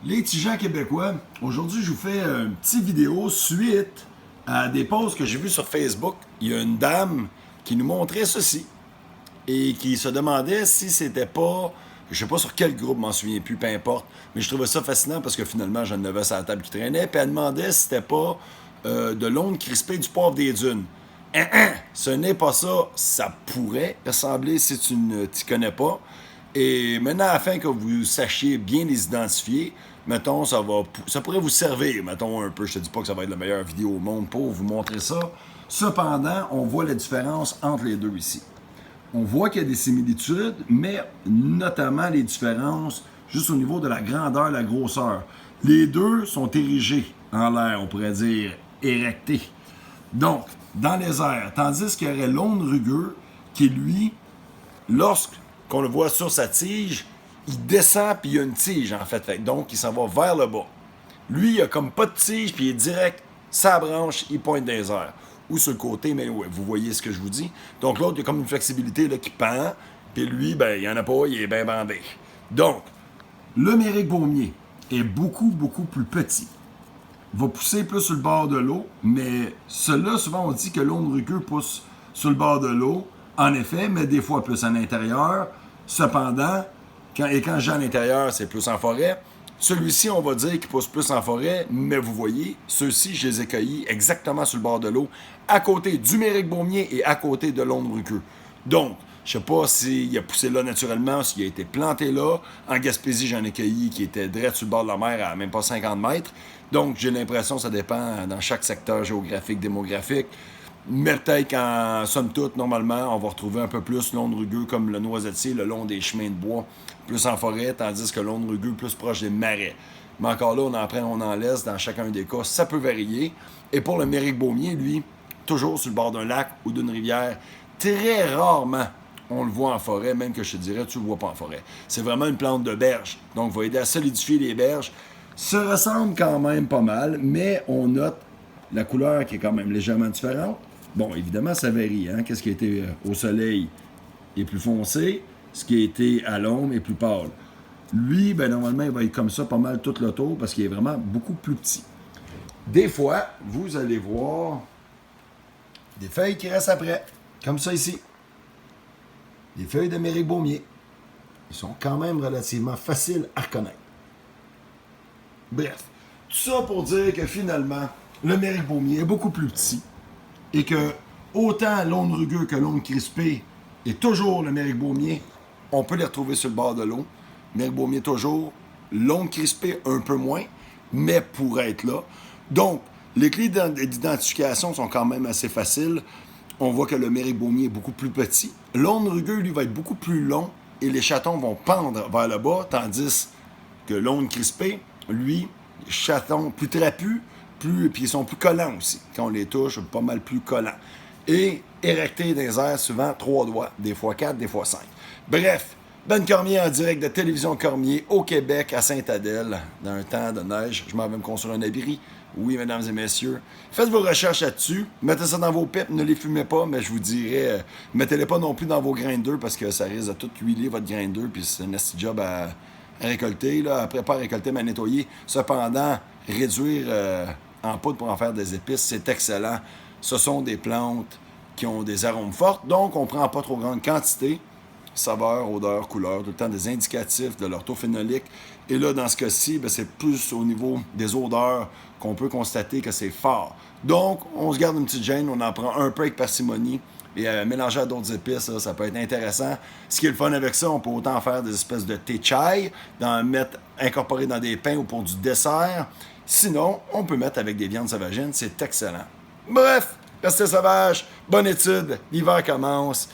Les petits gens québécois, aujourd'hui je vous fais une petite vidéo suite à des posts que j'ai vus sur Facebook. Il y a une dame qui nous montrait ceci et qui se demandait si c'était pas, je sais pas sur quel groupe, m'en souviens plus, peu importe, mais je trouvais ça fascinant parce que finalement j'en avais sur la table qui traînait, puis elle demandait si c'était pas de l'onde crispée du poivre des dunes. Ce n'est pas ça, ça pourrait ressembler si tu ne t'y connais pas. Et maintenant, afin que vous sachiez bien les identifier, mettons, ça pourrait vous servir, mettons, un peu. Je te dis pas que ça va être la meilleure vidéo au monde pour vous montrer ça. Cependant, on voit la différence entre les deux ici. On voit qu'il y a des similitudes, mais notamment les différences juste au niveau de la grandeur, la grosseur. Les deux sont érigés en l'air, on pourrait dire érectés. Donc, dans les airs, tandis qu'il y aurait l'onde rugueux qui, lui, lorsqu'on le voit sur sa tige, il descend puis il y a une tige en fait. Donc, il s'en va vers le bas. Lui, il a comme pas de tige puis il est direct, sa branche, il pointe des airs. Ou sur le côté, mais ouais, vous voyez ce que je vous dis. Donc, l'autre, il y a comme une flexibilité là, qui pend, puis lui, ben, il n'y en a pas, il est bien bandé. Donc, le Méric Beaumier est beaucoup, beaucoup plus petit. Va pousser plus sur le bord de l'eau, mais cela, souvent, on dit que l'onde rugueux pousse sur le bord de l'eau, en effet, mais des fois plus à l'intérieur. Cependant, quand je dis à l'intérieur, c'est plus en forêt. Celui-ci, on va dire qu'il pousse plus en forêt, mais vous voyez, ceux-ci, je les ai cueillis exactement sur le bord de l'eau, à côté du Méric Beaumier et à côté de l'onde rugueux. Donc, je ne sais pas s'il a poussé là naturellement, s'il a été planté là. En Gaspésie, j'en ai cueilli qui était direct sur le bord de la mer à même pas 50 mètres. Donc, j'ai l'impression que ça dépend dans chaque secteur géographique, démographique. Mais peut-être qu'en somme toute, normalement, on va retrouver un peu plus l'onde rugueux comme le noisetier, le long des chemins de bois, plus en forêt, tandis que l'onde rugueux plus proche des marais. Mais encore là, on en prend, on en laisse dans chacun des cas. Ça peut varier. Et pour le Méric Beaumier, lui, toujours sur le bord d'un lac ou d'une rivière, très rarement on le voit en forêt, même que je te dirais, tu le vois pas en forêt. C'est vraiment une plante de berge. Donc, va aider à solidifier les berges. Ça ressemble quand même pas mal, mais on note la couleur qui est quand même légèrement différente. Bon, évidemment, ça varie. Hein? Qu'est-ce qui a été au soleil est plus foncé, ce qui a été à l'ombre est plus pâle. Lui, ben, normalement, il va être comme ça pas mal tout le tour parce qu'il est vraiment beaucoup plus petit. Des fois, vous allez voir des feuilles qui restent après, comme ça ici. Des feuilles de Méric Beaumier. Ils sont quand même relativement faciles à reconnaître. Bref, tout ça pour dire que finalement, le Méric Beaumier est beaucoup plus petit et que autant l'onde rugueux que l'onde crispée est toujours le Méric Beaumier, on peut les retrouver sur le bord de l'eau. Méric Beaumier toujours, l'onde crispée un peu moins, mais pour être là. Donc, les clés d'identification sont quand même assez faciles. On voit que le Méric Beaumier est beaucoup plus petit. L'onde rugueux, lui, va être beaucoup plus long et les chatons vont pendre vers le bas, tandis que l'onde crispée, lui, chatons plus trapus, puis ils sont plus collants aussi. Quand on les touche, pas mal plus collants. Et érectés dans les airs, souvent 3 doigts, des fois 4, des fois 5. Bref, Ben Cormier en direct de Télévision Cormier au Québec, à Sainte-Adèle, dans un temps de neige. Je m'en vais me construire un abri. Oui, mesdames et messieurs. Faites vos recherches là-dessus. Mettez ça dans vos pipes. Ne les fumez pas, mais je vous dirais, mettez-les pas non plus dans vos grinders parce que ça risque de tout huiler votre grinder. Puis c'est un nasty job à récolter. Là. Après, pas à récolter, mais à nettoyer. Cependant, réduire en poudre pour en faire des épices, c'est excellent. Ce sont des plantes qui ont des arômes forts. Donc, on prend pas trop grande quantité. Saveur, odeur, couleur, tout le temps des indicatifs de l'orthophénolique. Et là, dans ce cas-ci, ben, c'est plus au niveau des odeurs qu'on peut constater que c'est fort. Donc, on se garde une petite gêne, on en prend un peu avec parcimonie et mélanger à d'autres épices, ça peut être intéressant. Ce qui est le fun avec ça, on peut autant faire des espèces de thé chai, incorporer dans des pains ou pour du dessert. Sinon, on peut mettre avec des viandes sauvagines, c'est excellent. Bref, restez sauvages, bonne étude, l'hiver commence.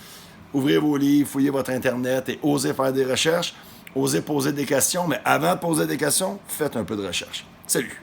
Ouvrez vos livres, fouillez votre Internet et osez faire des recherches, osez poser des questions, mais avant de poser des questions, faites un peu de recherche. Salut!